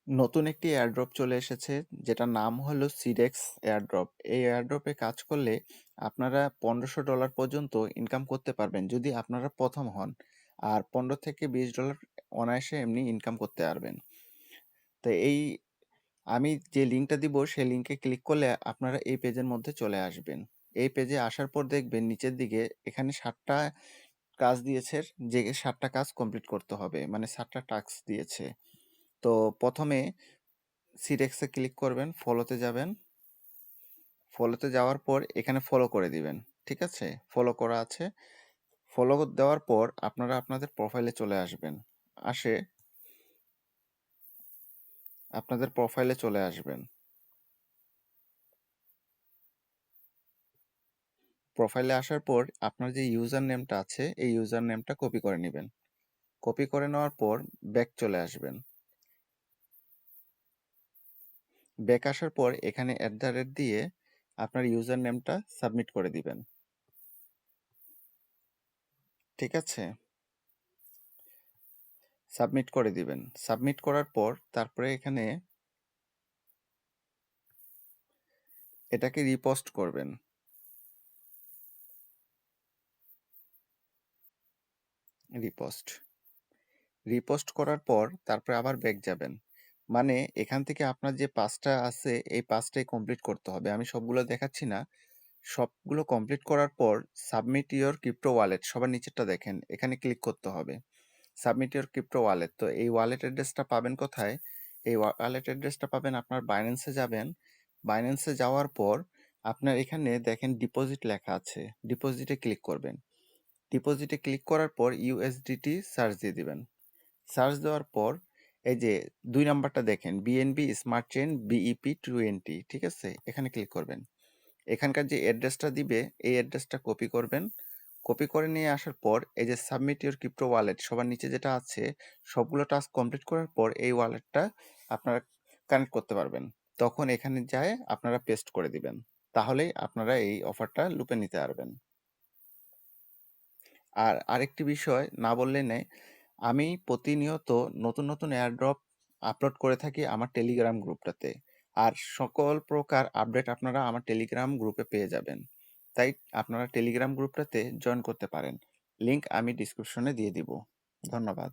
নতুন একটি এয়ারড্রপ চলে এসেছে যেটার নাম হলো সিডেক্স এয়ারড্রপ। এই এয়ারড্রপে কাজ করলে আপনারা $1500 পর্যন্ত ইনকাম করতে পারবেন যদি আপনারা প্রথম হন। আর $15 থেকে $20 অনায়াসে এমনি ইনকাম করতে পারবেন। তো আমি যে লিঙ্কটা দিব সেই লিঙ্কে ক্লিক করলে আপনারা এই পেজের মধ্যে চলে আসবেন। এই পেজে আসার পর দেখবেন নিচের দিকে এখানে 7টা কাজ দিয়েছে, যে 7টা কাজ কমপ্লিট করতে হবে, মানে 7টা টাস্ক দিয়েছে। তো প্রথমে সিডেক্সে ক্লিক করবেন, ফলোতে যাবেন। ফলোতে যাওয়ার পর এখানে ফলো করে দিবেন। ঠিক আছে, ফলো করা আছে। ফলো দেওয়ার পর আপনারা আপনাদের প্রোফাইলে চলে আসবেন। আসে আপনাদের প্রোফাইলে চলে আসবেন। প্রোফাইলে আসার পর আপনার যে ইউজার নেমটা আছে এই ইউজার নেমটা কপি করে নেবেন। কপি করে নেওয়ার পর ব্যাক চলে আসবেন। ব্যাক আসার পর এখানে @ দিয়ে আপনার ইউজার নেমটা সাবমিট করে দিবেন। ঠিক আছে, সাবমিট করে দিবেন। সাবমিট করার পর তারপরে এখানে এটাকে রিপোস্ট করবেন। রিপোস্ট রিপোস্ট করার পর তারপরে আবার ব্যাক যাবেন। মানে এখান থেকে আপনার যে পাঁচটা আছে এই পাঁচটাই কমপ্লিট করতে হবে। আমি সবগুলো দেখাচ্ছি না। সবগুলো কমপ্লিট করার পর সাবমিট ইওর ক্রিপ্টো ওয়ালেট, সবার নিচেরটা দেখেন, এখানে ক্লিক করতে হবে। Submit your crypto wallet. তো এই ওয়ালেট অ্যাড্রেসটা পাবেন কোথায়? এই ওয়ালেট অ্যাড্রেসটা পাবেন আপনার বাইন্যান্সে যাবেন। বাইন্যান্সে যাওয়ার পর আপনার এখানে দেখেন ডিপোজিট লেখা আছে, ডিপোজিটে ক্লিক করবেন। ডিপোজিটে ক্লিক করার পর ইউএসডিটি সার্চ দিয়ে দিবেন। সার্চ দেওয়ার পর এই যে 2 নাম্বারটা দেখেন, বিএনবি স্মার্ট চেইন BEP20, ঠিক আছে, এখানে ক্লিক করবেন। এখানকার যে অ্যাড্রেসটা দিবে এই অ্যাড্রেসটা কপি করবেন। কপি করে নিয়ে আসার পর এই যে সাবমিট ইওর ক্রিপ্টো ওয়ালেট সবার নিচে যেটা আছে, সবগুলো টাস্ক কমপ্লিট করার পর এই ওয়ালেটটা আপনারা কানেক্ট করতে পারবেন। তখন এখানে যায় আপনারা পেস্ট করে দিবেন। তাহলেই আপনারা এই অফারটা লুপে নিতে পারবেন। আর আরেকটি বিষয় না বললেই নেই, আমি প্রতিনিয়ত নতুন নতুন এয়ারড্রপ আপলোড করে থাকি আমার টেলিগ্রাম গ্রুপটাতে। আর সকল প্রকার আপডেট আপনারা আমার টেলিগ্রাম গ্রুপে পেয়ে যাবেন। তাই আপনারা টেলিগ্রাম গ্রুপটাতে জয়েন করতে পারেন। লিংক আমি ডিসক্রিপশনে দিয়ে দিব। ধন্যবাদ।